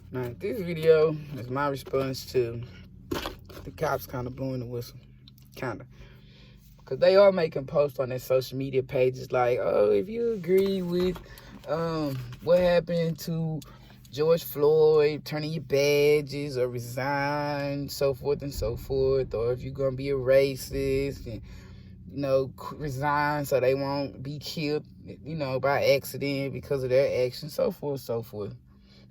Now, this video is my response to the cops kind of blowing the whistle. Kind of. Because they are making posts on their social media pages like, oh, if you agree with what happened to George Floyd, turning your badges or resign, so forth and so forth. Or if you're going to be a racist and, resign so they won't be killed, by accident because of their actions, so forth, so forth.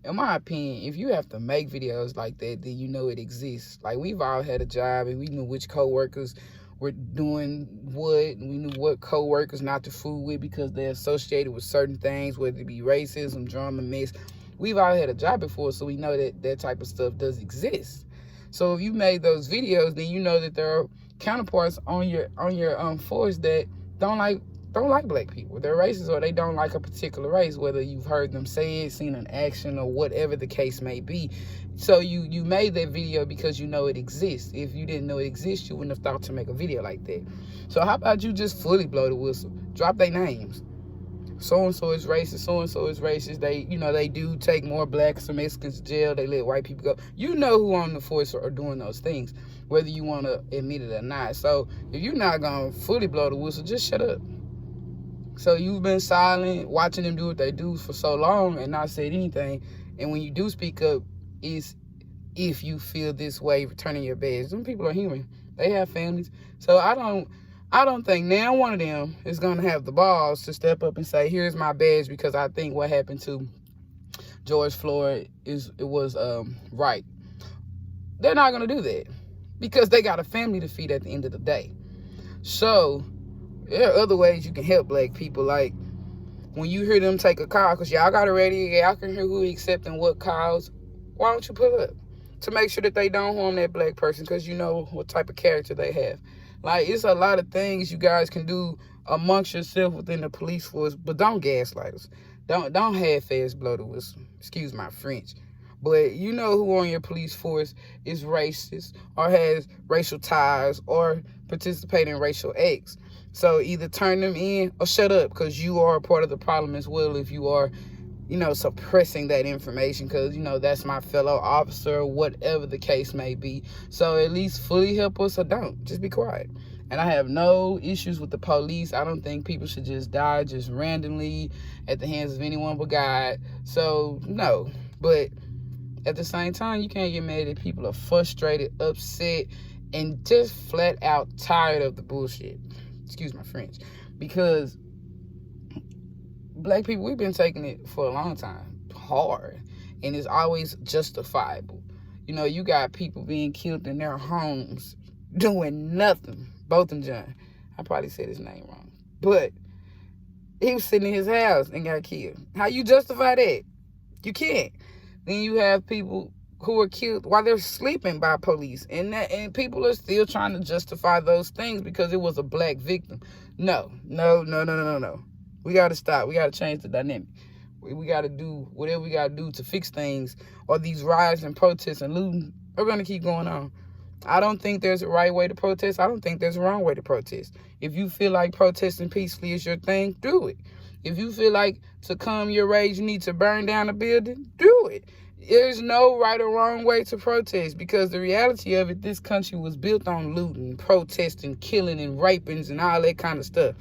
In my opinion, if you have to make videos like that, then you know it exists. Like, we've all had a job and we knew which co-workers were doing what, and we knew what co-workers not to fool with because they're associated with certain things, whether it be racism, drama, mess. We've all had a job before, so we know that that type of stuff does exist. So if you made those videos, then you know that there are counterparts on your force that don't like black people. They're racist, or they don't like a particular race, whether you've heard them say it, seen an action, or whatever the case may be. So you made that video because you know it exists. If you didn't know it exists, you wouldn't have thought to make a video like that. So how about you just fully blow the whistle? Drop their names. So-and-so is racist, so-and-so is racist. They do take more blacks or Mexicans to jail. They let white people go. You know who on the force are doing those things, whether you want to admit it or not. So if you're not going to fully blow the whistle, just shut up. So you've been silent, watching them do what they do for so long and not said anything. And when you do speak up, is if you feel this way, returning your badge. Some people are human. They have families. So I don't think now one of them is going to have the balls to step up and say, here's my badge because I think what happened to George Floyd was right. They're not going to do that because they got a family to feed at the end of the day. So there are other ways you can help black people, like when you hear them take a call, because y'all got it ready, y'all can hear who accepting what calls. Why don't you pull up to make sure that they don't harm that black person, because you know what type of character they have. Like, it's a lot of things you guys can do amongst yourself within the police force, but don't gaslight us. Don't half-ass blow the whistle. Excuse my French. But you know who on your police force is racist or has racial ties or participate in racial acts. So either turn them in or shut up, because you are a part of the problem as well if you are, suppressing that information, because, that's my fellow officer, whatever the case may be. So at least fully help us or don't. Just be quiet. And I have no issues with the police. I don't think people should just die just randomly at the hands of anyone but God. So, no. But at the same time, you can't get mad that people are frustrated, upset, and just flat out tired of the bullshit. Excuse my French. Because black people, we've been taking it for a long time. Hard. And it's always justifiable. You got people being killed in their homes doing nothing. Botham Jean. I probably said his name wrong. But he was sitting in his house and got killed. How you justify that? You can't. Then you have people who are killed while they're sleeping by police. And people are still trying to justify those things because it was a black victim. No. We got to stop. We got to change the dynamic. We got to do whatever we got to do to fix things, or these riots and protests and looting are going to keep going on. I don't think there's a right way to protest. I don't think there's a wrong way to protest. If you feel like protesting peacefully is your thing, do it. If you feel like to calm your rage, you need to burn down a building, do it. There's no right or wrong way to protest, because the reality of it, this country was built on looting, protesting, killing, and rapings, and all that kind of stuff.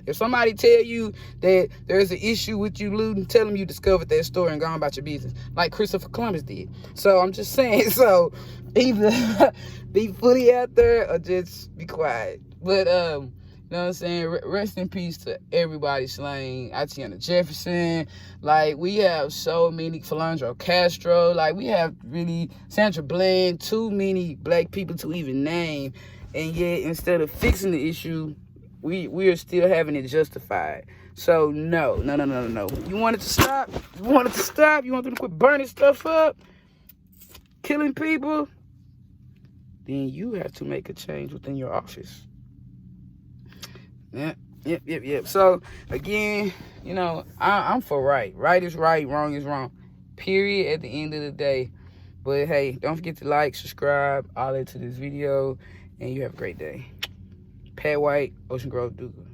If somebody tell you that there's an issue with you looting, tell them you discovered that story and gone about your business, like Christopher Columbus did. So I'm just saying, so either be fully out there or just be quiet. But, you know what I'm saying? Rest in peace to everybody slain. Atatiana Jefferson. Like, we have so many, Philandro Castro. Like, we have really Sandra Bland, too many black people to even name. And yet, instead of fixing the issue, we are still having it justified. So, no. You want it to stop? You want them to quit burning stuff up? Killing people? Then you have to make a change within your office. Yep. So, again, I'm for right. Right is right, wrong is wrong. Period, at the end of the day. But, hey, don't forget to like, subscribe, all that to this video, and you have a great day. Pat White, Ocean Grove, Duga.